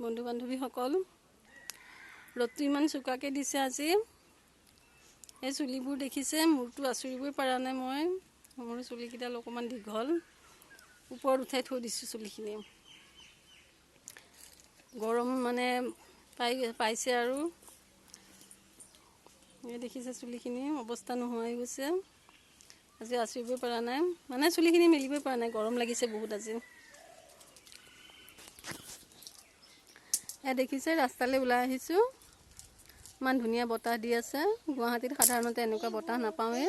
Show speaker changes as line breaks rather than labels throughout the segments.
বন্ধু বান্ধৱীসকল, ৰ'দটো ইমান চোকাকৈ দিছে আজি। এই চুলিবোৰ দেখিছে, মূৰটো আঁচুৰিবই পৰা নাই মই। মোৰ চুলিকেইডাল অকণমান দীঘল, ওপৰত উঠাই থৈ দিছোঁ চুলিখিনি। গৰম মানে পাইছে আৰু এই দেখিছে চুলিখিনি অৱস্থা নোহোৱা হৈ গৈছে। আজি আঁচুৰিবই পৰা নাই, মানে চুলিখিনি মেলিবই পৰা নাই, গৰম লাগিছে বহুত আজি। দেখিছে ৰাস্তালৈ ওলাই আহিছোঁ, ইমান ধুনীয়া বতাহ দি আছে। গুৱাহাটীত সাধাৰণতে এনেকুৱা বতাহ নাপাওঁৱে।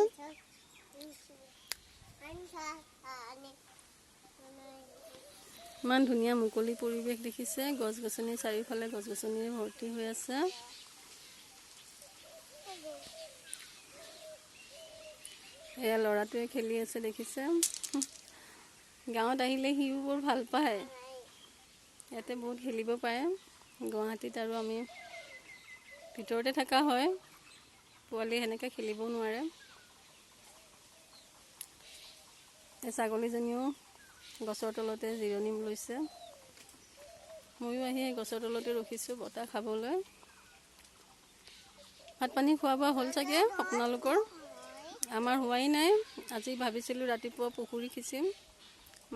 ইমান ধুনীয়া মুকলি পৰিৱেশ দেখিছে, গছ গছনি চাৰিওফালে গছ গছনিৰে ভৰ্তি হৈ আছে। এয়া ল'ৰাটোৱে খেলি আছে দেখিছে। গাঁৱত আহিলে সিও বৰ ভাল পায়, ইয়াতে বহুত খেলিব পাৰে। গুৱাহাটীত আৰু আমি ভিতৰতে থকা হয়, পোৱালি সেনেকৈ খেলিব নোৱাৰে। এই ছাগলীজনীও গছৰ তলতে জিৰণি লৈছে। ময়ো আহি গছৰ তলতে ৰখিছোঁ বতাহ খাবলৈ। ভাত পানী খোৱা বোৱা হ'ল চাগে আপোনালোকৰ? আমাৰ হোৱাই নাই। আজি ভাবিছিলোঁ ৰাতিপুৱা পুখুৰী সিঁচিম,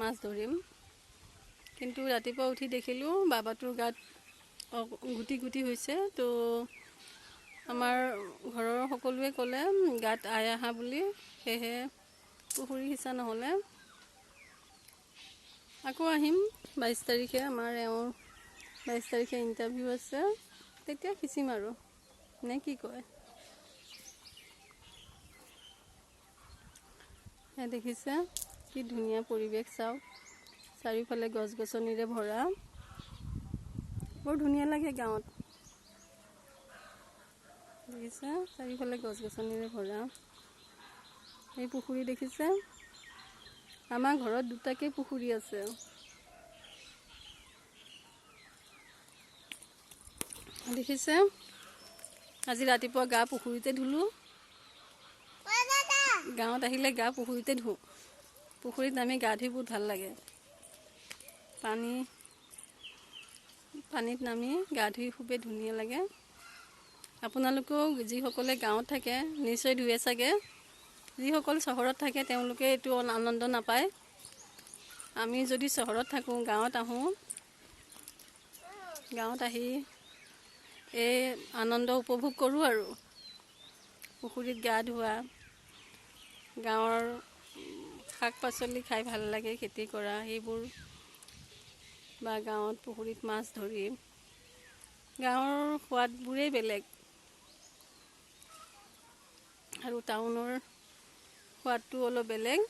মাছ ধৰিম, কিন্তু ৰাতিপুৱা উঠি দেখিলোঁ বাবাটোৰ গাত গুটি গুটি হৈছে। তো আমাৰ ঘৰৰ সকলোৱে ক'লে গাত আই আহা বুলি, সেয়েহে পুখুৰী সিঁচা নহ'লে। আকৌ আহিম 22 তাৰিখে, আমাৰ এওঁৰ 22 তাৰিখে ইণ্টাৰভিউ আছে, তেতিয়া সিঁচিম আৰু, নে কি কয়? দেখিছে কি ধুনীয়া পৰিৱেশ, চাওক চাৰিওফালে গছ গছনিৰে ভৰা, বৰ ধুনীয়া লাগে গাঁৱত। দেখিছে চাৰিওফালে গছ গছনিৰে ভৰা। এই পুখুৰী দেখিছে, আমাৰ ঘৰত দুটাকৈ পুখুৰী আছে। দেখিছে, আজি ৰাতিপুৱা গা পুখুৰীতে ধুলোঁ। গাঁৱত আহিলে গা পুখুৰীতে ধুওঁ। পুখুৰীত নামি গা ধুই বহুত ভাল লাগে। পানীত নামি গা ধুই খুবেই ধুনীয়া লাগে। আপোনালোকেও যিসকলে গাঁৱত থাকে নিশ্চয় ধুৱে চাগে। যিসকল চহৰত থাকে তেওঁলোকে এইটো আনন্দ নাপায়। আমি যদি চহৰত থাকোঁ, গাঁৱত আহোঁ, গাঁৱত আহি এই আনন্দ উপভোগ কৰোঁ আৰু। পুখুৰীত গা ধোৱা, গাঁৱৰ শাক পাচলি খাই ভাল লাগে, খেতি কৰা সেইবোৰ, বা গাঁৱত পুখুৰীত মাছ ধৰি, গাঁৱৰ সোৱাদবোৰেই বেলেগ। আৰু টাউনৰ সোৱাদটো অলপ বেলেগ।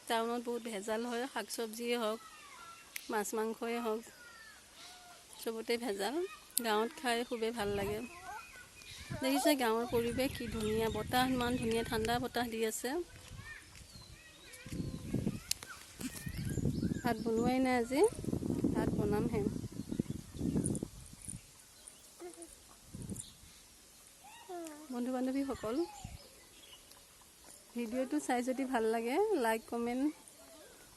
টাউনত বহুত ভেজাল হয়, শাক চব্জিয়ে হওক, মাছ মাংসই হওক, চবতে ভেজাল। গাঁৱত খাই খুবেই ভাল লাগে। দেখিছে গাঁৱৰ পৰিৱেশ কি ধুনীয়া, বতাহ ইমান ধুনীয়া ঠাণ্ডা বতাহ দি আছে। ভাত বনোৱাই নাই আজি, ভাত বনামহে। বন্ধু বান্ধৱীসকল, ভিডিঅ'টো চাই যদি ভাল লাগে লাইক কমেণ্ট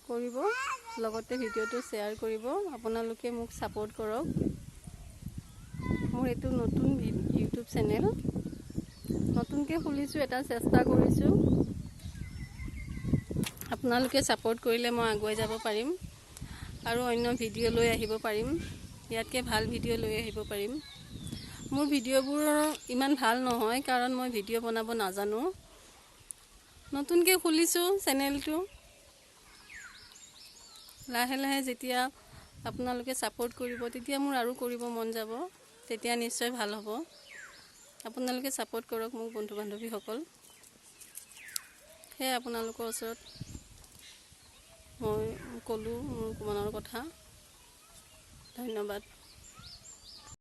কৰিব, লগতে ভিডিঅ'টো শ্বেয়াৰ কৰিব। আপোনালোকে মোক ছাপোৰ্ট কৰক। মোৰ এইটো নতুন ইউটিউব চেনেল, নতুনকৈ খুলিছোঁ, এটা চেষ্টা কৰিছোঁ। আপোনালোকে ছাপোৰ্ট কৰিলে মই আগুৱাই যাব পাৰিম আৰু অন্য ভিডিঅ' লৈ আহিব পাৰিম, ইয়াতকৈ ভাল ভিডিঅ' লৈ আহিব পাৰিম। মোৰ ভিডিঅ'বোৰ ইমান ভাল নহয়, কাৰণ মই ভিডিঅ' বনাব নাজানো। নতুনকৈ খুলিছোঁ চেনেলটো, লাহে লাহে যেতিয়া আপোনালোকে ছাপোৰ্ট কৰিব, তেতিয়া মোৰ আৰু কৰিব মন যাব, তেতিয়া নিশ্চয় ভাল হ'ব। আপোনালোকে ছাপোৰ্ট কৰক মোক বন্ধু বান্ধৱীসকল। সেয়ে আপোনালোকৰ ওচৰত মই ক'লোঁ মোৰ মনৰ কথা। ধন্যবাদ।